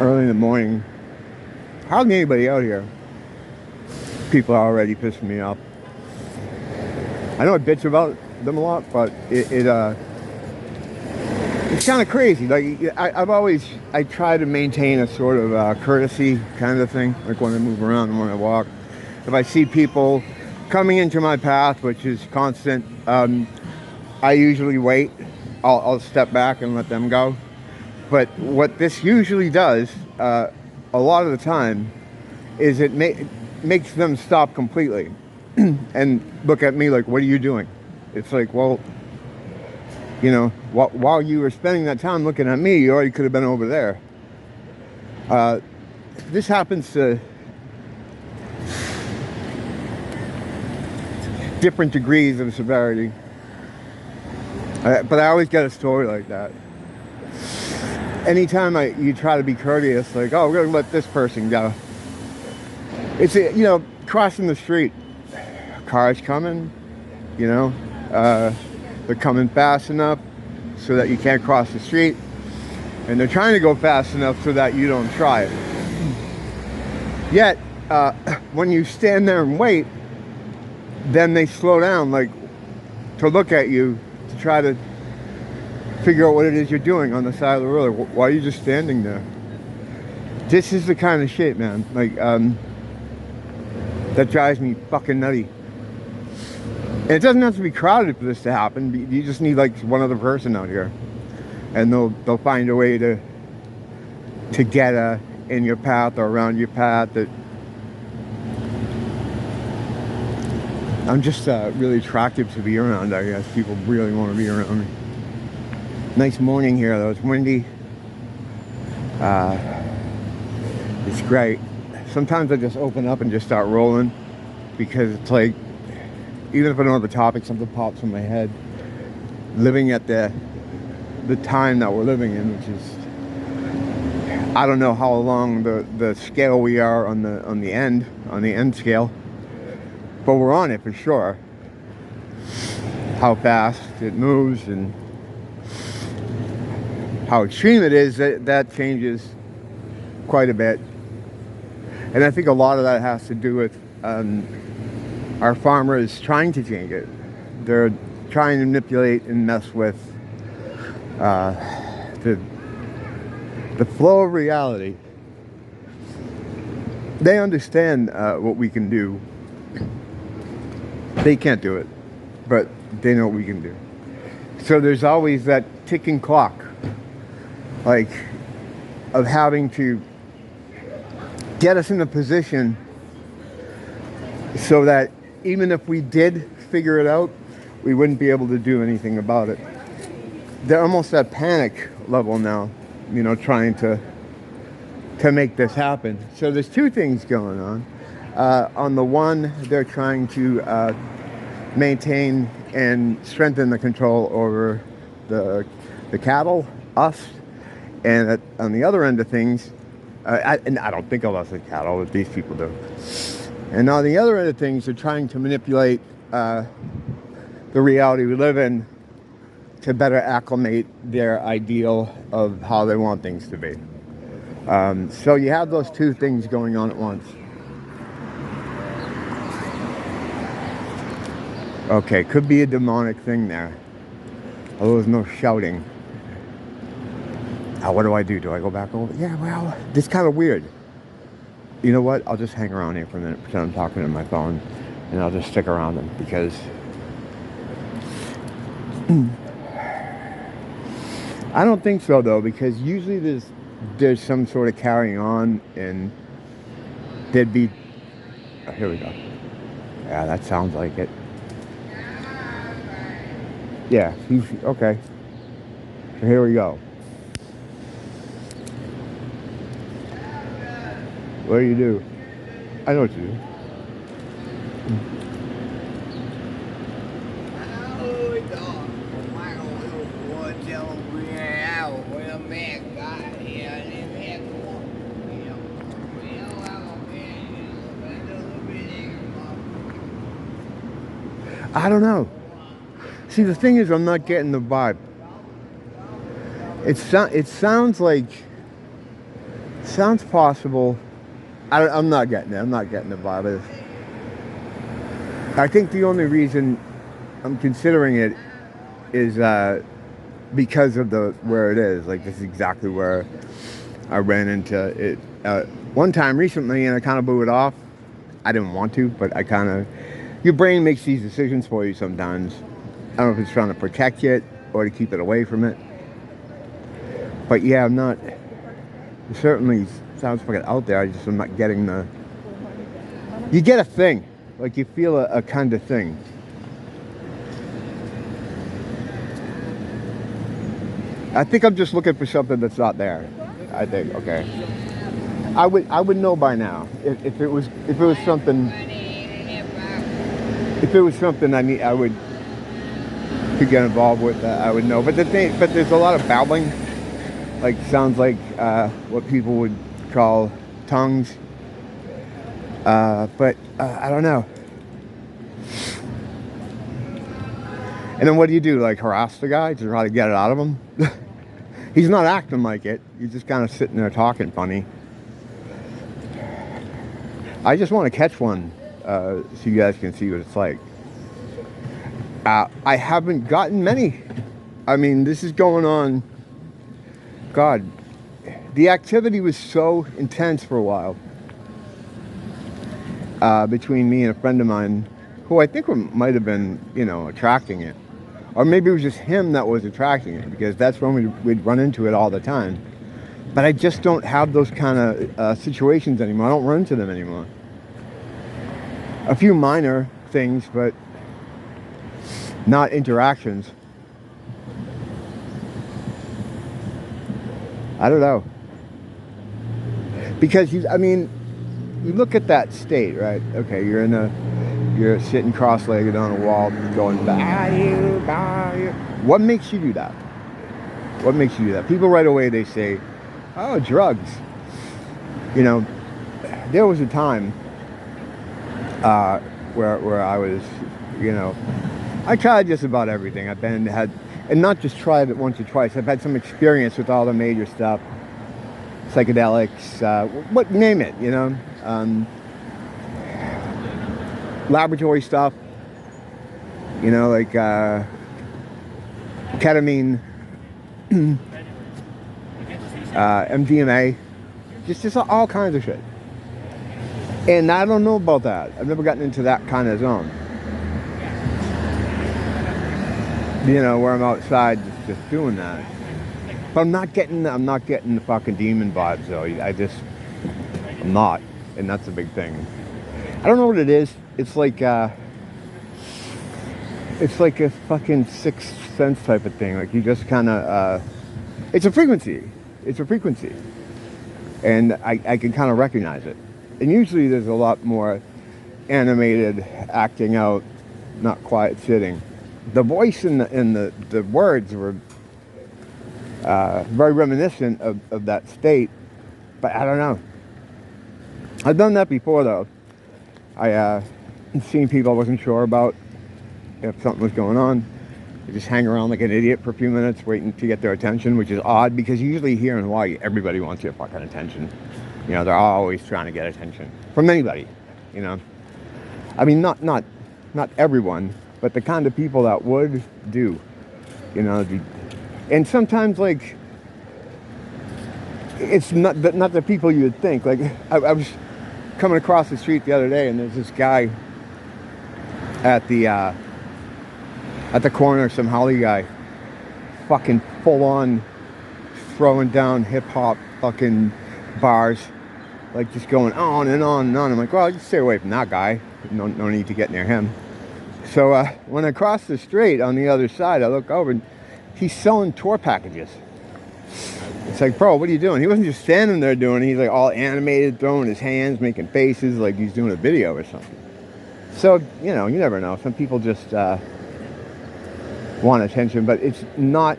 early in the morning. Hardly anybody out here. People are already pissing me off. I know I bitch about them a lot, but it's kind of crazy. Like I try to maintain a sort of courtesy kind of thing. Like when I move around and when I walk, if I see people coming into my path, which is constant, I usually wait. I'll step back and let them go. But what this usually does, a lot of the time, is it makes them stop completely and look at me like, what are you doing? It's like, well, you know, while you were spending that time looking at me, you already could have been over there. This happens to different degrees of severity. But I always get a story like that. Anytime you try to be courteous, like, oh, we're going to let this person go. It's, you know, crossing the street. Cars coming, you know, they're coming fast enough so that you can't cross the street. And they're trying to go fast enough so that you don't try it. Yet, when you stand there and wait, then they slow down, like, to look at you, to try to figure out what it is you're doing on the side of the road. Why are you just standing there? This is the kind of shit, man. Like, that drives me fucking nutty. And it doesn't have to be crowded for this to happen. You just need like one other person out here, and they'll find a way to get in your path or around your path. That I'm just really attractive to be around. I guess people really want to be around me. Nice morning here though. It's windy. It's great. Sometimes I just open up and just start rolling, because it's like, even if I don't have a topic, something pops in my head. Living at the time that we're living in, which is, I don't know how long the scale we are on the end scale, but we're on it for sure. How fast it moves and how extreme it is, that changes quite a bit. And I think a lot of that has to do with our farmers trying to change it. They're trying to manipulate and mess with the flow of reality. They understand what we can do. They can't do it, but they know what we can do. So there's always that ticking clock, like, of having to get us in a position so that even if we did figure it out, we wouldn't be able to do anything about it. They're almost at panic level now, you know, trying to make this happen. So there's two things going on. On the one, they're trying to maintain and strengthen the control over the cattle, us, and on the other end of things, and I don't think of us as cattle, but these people do. And on the other end of things, they're trying to manipulate the reality we live in to better acclimate their ideal of how they want things to be. So you have those two things going on at once. Okay, could be a demonic thing there. Although there's no shouting. What do I do? Do I go back over? Yeah, well, this is kind of weird. You know what? I'll just hang around here for a minute, pretend I'm talking to my phone, and I'll just stick around them, because I don't think so, though, because usually there's some sort of carrying on, and there'd be... Oh, here we go. Yeah, that sounds like it. Yeah, okay. So here we go. What do you do? I know what you do. I don't know. See, the thing is, I'm not getting the vibe. It sounds like Sounds possible. I'm not getting it. I'm not getting the vibe. I think the only reason I'm considering it is because of where it is. Like, this is exactly where I ran into it one time recently, and I kind of blew it off. I didn't want to, but I kind of... Your brain makes these decisions for you sometimes. I don't know if it's trying to protect it or to keep it away from it. But yeah, I'm not... It certainly sounds fucking out there. I'm not getting the... You get a thing. Like, you feel a kind of thing. I think I'm just looking for something that's not there. I think, okay. I would know by now if it was something. If it was something I would could get involved with, I would know. But there's a lot of babbling. Like, sounds like what people would call tongues. But I don't know. And then what do? Like, harass the guy to try to get it out of him? He's not acting like it. He's just kind of sitting there talking funny. I just want to catch one so you guys can see what it's like. I haven't gotten many. I mean, this is going on. God, the activity was so intense for a while between me and a friend of mine who I think might have been, attracting it. Or maybe it was just him that was attracting it, because that's when we'd run into it all the time. But I just don't have those kind of situations anymore. I don't run into them anymore. A few minor things, but not interactions. I don't know. Because you look at that state, right? Okay, you're sitting cross-legged on a wall, going, "Bah, you, bah, you." What makes you do that? What makes you do that? People right away, they say, "Oh, drugs." There was a time where I was, I tried just about everything. And not just tried it once or twice. I've had some experience with all the major stuff, psychedelics, name it, laboratory stuff, like ketamine, MDMA, just all kinds of shit. And I don't know about that. I've never gotten into that kind of zone. Where I'm outside just doing that. But I'm not getting the fucking demon vibes though. I'm not, and that's a big thing. I don't know what it is. It's like a fucking sixth sense type of thing. Like, you just kind of, it's a frequency. It's a frequency. And I can kind of recognize it. And usually there's a lot more animated acting out, not quiet sitting. The voice and the words were very reminiscent of that state. But I don't know. I've done that before though. I seen people I wasn't sure about if something was going on. I just hang around like an idiot for a few minutes waiting to get their attention, which is odd because usually here in Hawaii, everybody wants your fucking attention. They're always trying to get attention from anybody, I mean, not everyone, but the kind of people that would do, and sometimes, like, it's not the people you would think. Like, I was coming across the street the other day, and there's this guy at the corner, some Holly guy, fucking full on throwing down hip hop fucking bars, like just going on and on and on. I'm like, well, just stay away from that guy. No need to get near him. So when I cross the street on the other side, I look over and he's selling tour packages. It's like, bro, what are you doing? He wasn't just standing there doing it. He's like all animated, throwing his hands, making faces like he's doing a video or something. So, you never know. Some people just want attention, but it's not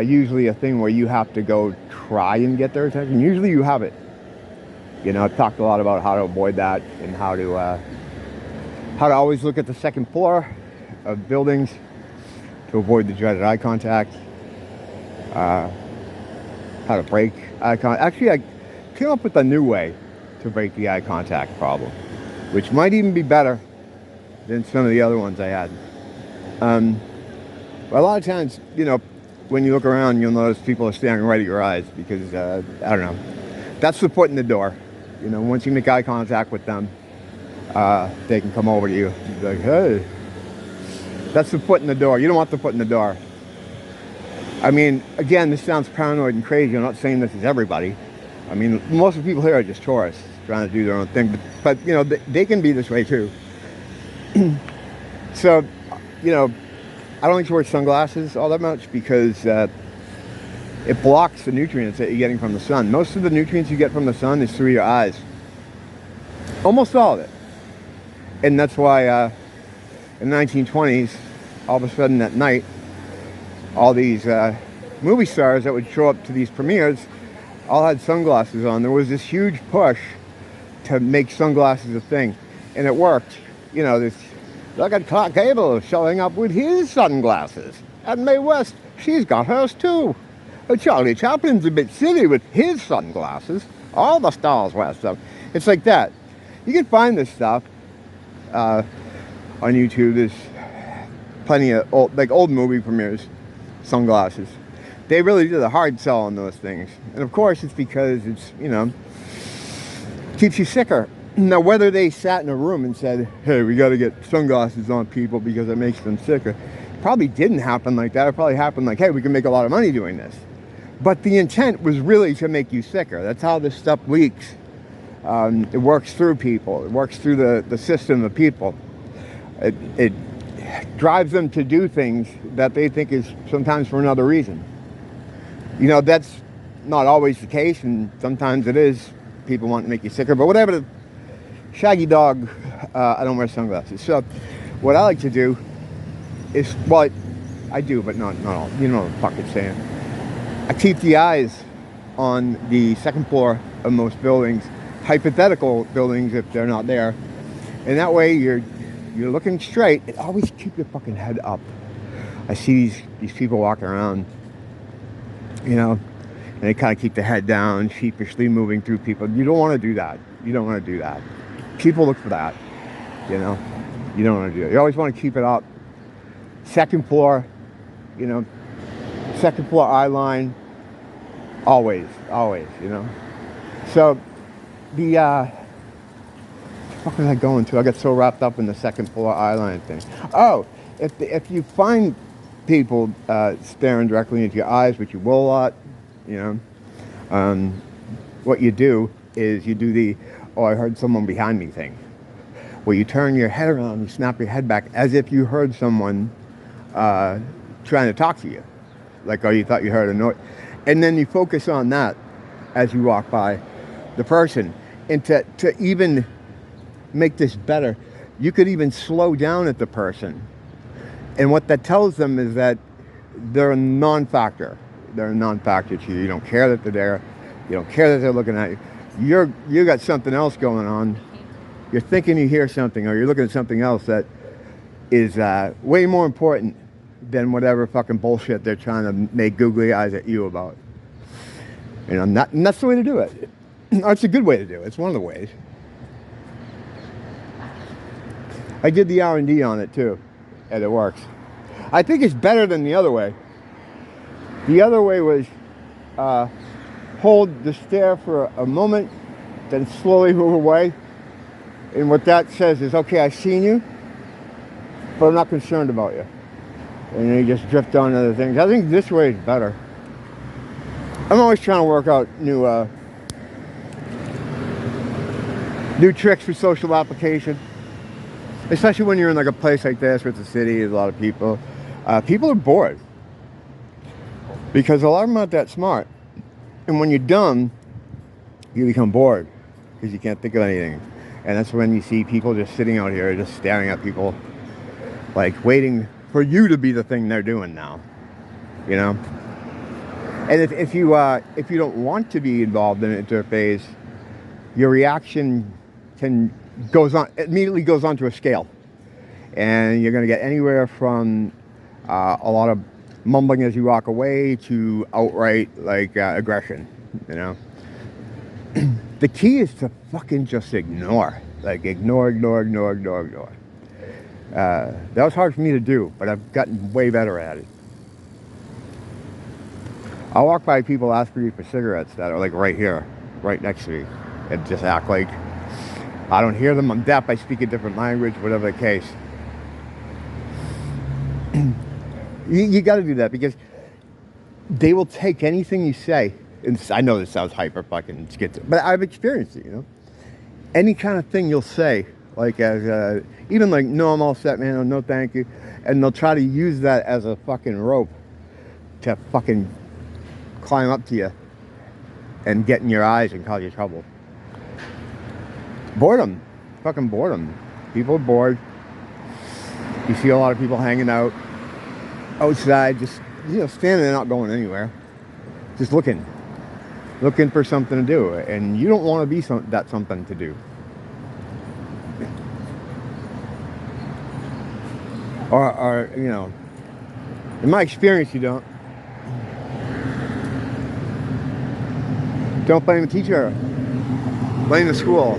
usually a thing where you have to go try and get their attention. Usually you have it. I've talked a lot about how to avoid that and how to always look at the second floor of buildings to avoid the dreaded eye contact. How to break eye contact. Actually, came up with a new way to break the eye contact problem, which might even be better than some of the other ones I had. But a lot of times, you know, when you look around, you'll notice people are staring right at your eyes because, I don't know, that's the foot in the door. You know, once you make eye contact with them, they can come over to you. Be like, hey, that's the foot in the door. You don't want the foot in the door. I mean, again, this sounds paranoid and crazy. I'm not saying this is everybody. I mean, most of the people here are just tourists trying to do their own thing. But you know, they can be this way too. So, you know, I don't like to wear sunglasses all that much because it blocks the nutrients that you're getting from the sun. Most of the nutrients you get from the sun is through your eyes. Almost all of it. And that's why in the 1920s, all of a sudden at night, all these movie stars that would show up to these premieres all had sunglasses on. There was this huge push to make sunglasses a thing. And it worked. You know, this, look at Clark Gable showing up with his sunglasses. And Mae West, she's got hers too. Charlie Chaplin's a bit silly with his sunglasses. All the stars wear stuff. It's like that. You can find this stuff on YouTube. There's plenty of old movie premieres, sunglasses. They really do the hard sell on those things. And of course, it's because it's, you know, keeps you sicker. Now, whether they sat in a room and said, hey, we got to get sunglasses on people because it makes them sicker, probably didn't happen like that. It probably happened like, hey, we can make a lot of money doing this. But the intent was really to make you sicker. That's how this stuff leaks. It works through people. It works through the system of people. It drives them to do things that they think is sometimes for another reason. You know, that's not always the case, and sometimes it is. People want to make you sicker, but whatever. Shaggy dog, I don't wear sunglasses. So what I like to do is, well, I do, but not all. You know what the fuck it's saying. I keep the eyes on the second floor of most buildings, hypothetical buildings if they're not there. And that way you're looking straight, and always keep your fucking head up. I see these people walking around, you know, and they kind of keep the head down, sheepishly moving through people. You don't want to do that. You don't want to do that. People look for that, you know. You don't want to do it. You always want to keep it up. Second floor, you know, second floor eye line, always, you know. So the what was I going to? I got so wrapped up in the second floor eye line thing. Oh, if you find people staring directly into your eyes, which you will a lot, you know, what you do is you do the, oh, I heard someone behind me thing, where you turn your head around, you snap your head back as if you heard someone trying to talk to you, like, oh, you thought you heard a noise, and then you focus on that as you walk by the person. And to even make this better, you could even slow down at the person, and what that tells them is that they're a non-factor. They're a non-factor to you. You don't care that they're there. You don't care that they're looking at you. You got something else going on. You're thinking you hear something, or you're looking at something else that is way more important than whatever fucking bullshit they're trying to make googly eyes at you about. You know, and that's the way to do it. It's a good way to do it. It's one of the ways. I did the R&D on it too, and it works. I think it's better than the other way. The other way was hold the stare for a moment, then slowly move away. And what that says is, okay, I've seen you, but I'm not concerned about you. And then you just drift on to other things. I think this way is better. I'm always trying to work out new tricks for social application. Especially when you're in like a place like this where it's a city, there's a lot of people. People are bored. Because a lot of them aren't that smart. And when you're dumb, you become bored. Because you can't think of anything. And that's when you see people just sitting out here, just staring at people. Like waiting for you to be the thing they're doing now. You know? And if you don't want to be involved in an interface, your reaction immediately goes onto a scale. And you're going to get anywhere from a lot of mumbling as you walk away to outright like aggression, you know. The key is to fucking just ignore. Like, ignore. That was hard for me to do, but I've gotten way better at it. I'll walk by people asking me for cigarettes that are like right here, right next to me, and just act like I don't hear them. I'm deaf, I speak a different language, whatever the case. You got to do that, because they will take anything you say. And I know this sounds hyper fucking schizo, but I've experienced it, you know. Any kind of thing you'll say, like as even like, no, I'm all set, man, or no, thank you, and they'll try to use that as a fucking rope to fucking climb up to you and get in your eyes and cause you trouble. Boredom, fucking boredom. People are bored. You see a lot of people hanging out outside, just, you know, standing there, not going anywhere, just looking for something to do, and you don't want to be that something to do. Or you know, in my experience, you don't. Don't blame the teacher. Blame the school.